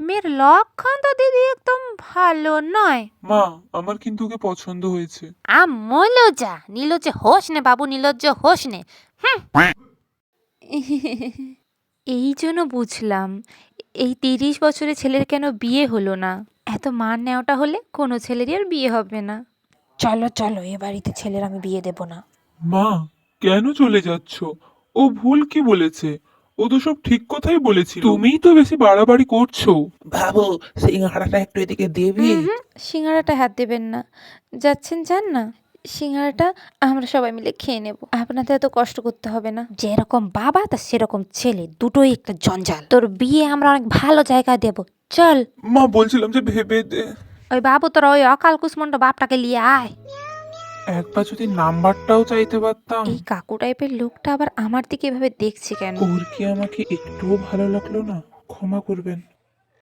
মেয়ের লক্ষণ তো দিদি একদম ভালো নয়। মা, আমার কিন্তু ওকে পছন্দ হয়েছে। মলজা নীলজ্জ হোস নে বাবু, নীলজ্জ হোস নে। এই জন্য বুঝলাম এই 30 বছরের ছেলের কেন বিয়ে হলো না। এত মার নেওয়াটা হলে কোনো ছেলেরই আর বিয়ে হবে না। চলো চলো, এ বাড়িতে ছেলের আমি বিয়ে দেব না। মা, কেন চলে যাচ্ছ? ও ভুল কি বলেছে? ও তো সব ঠিক কথাই বলেছিল। তুমিই তো বেশি বাড়াবাড়ি করছো। বাবু, সিঙ্গাড়াটা একটু এদিকে দিবি? সিঙ্গারাটা হাত দেবেন না, যাচ্ছেন যান না। সিঙ্গারাটা আমরা সবাই মিলে খেয়ে নেব, আপনাদের এত কষ্ট করতে হবে না। যেরকম বাবা তা সেরকম ছেলে, দুটোই একটা জঞ্জাল। তোর বিয়ে আমরা অনেক ভালো জায়গায় দেব, চল। মা, বলছিলাম যে ভেবে দে। ওই বাবু তোরা ওই অকাল কুসমন্ড বাপটাকে নিয়ে আয়। একবার যদি নাম্বারটাও চাইতে পারতাম। এই কাকু টাইপের লোকটা আবার আমার দিকে এভাবে দেখছে কেন? ওর কি আমাকে একটুও ভালো লাগলো না? ক্ষমা করবেন।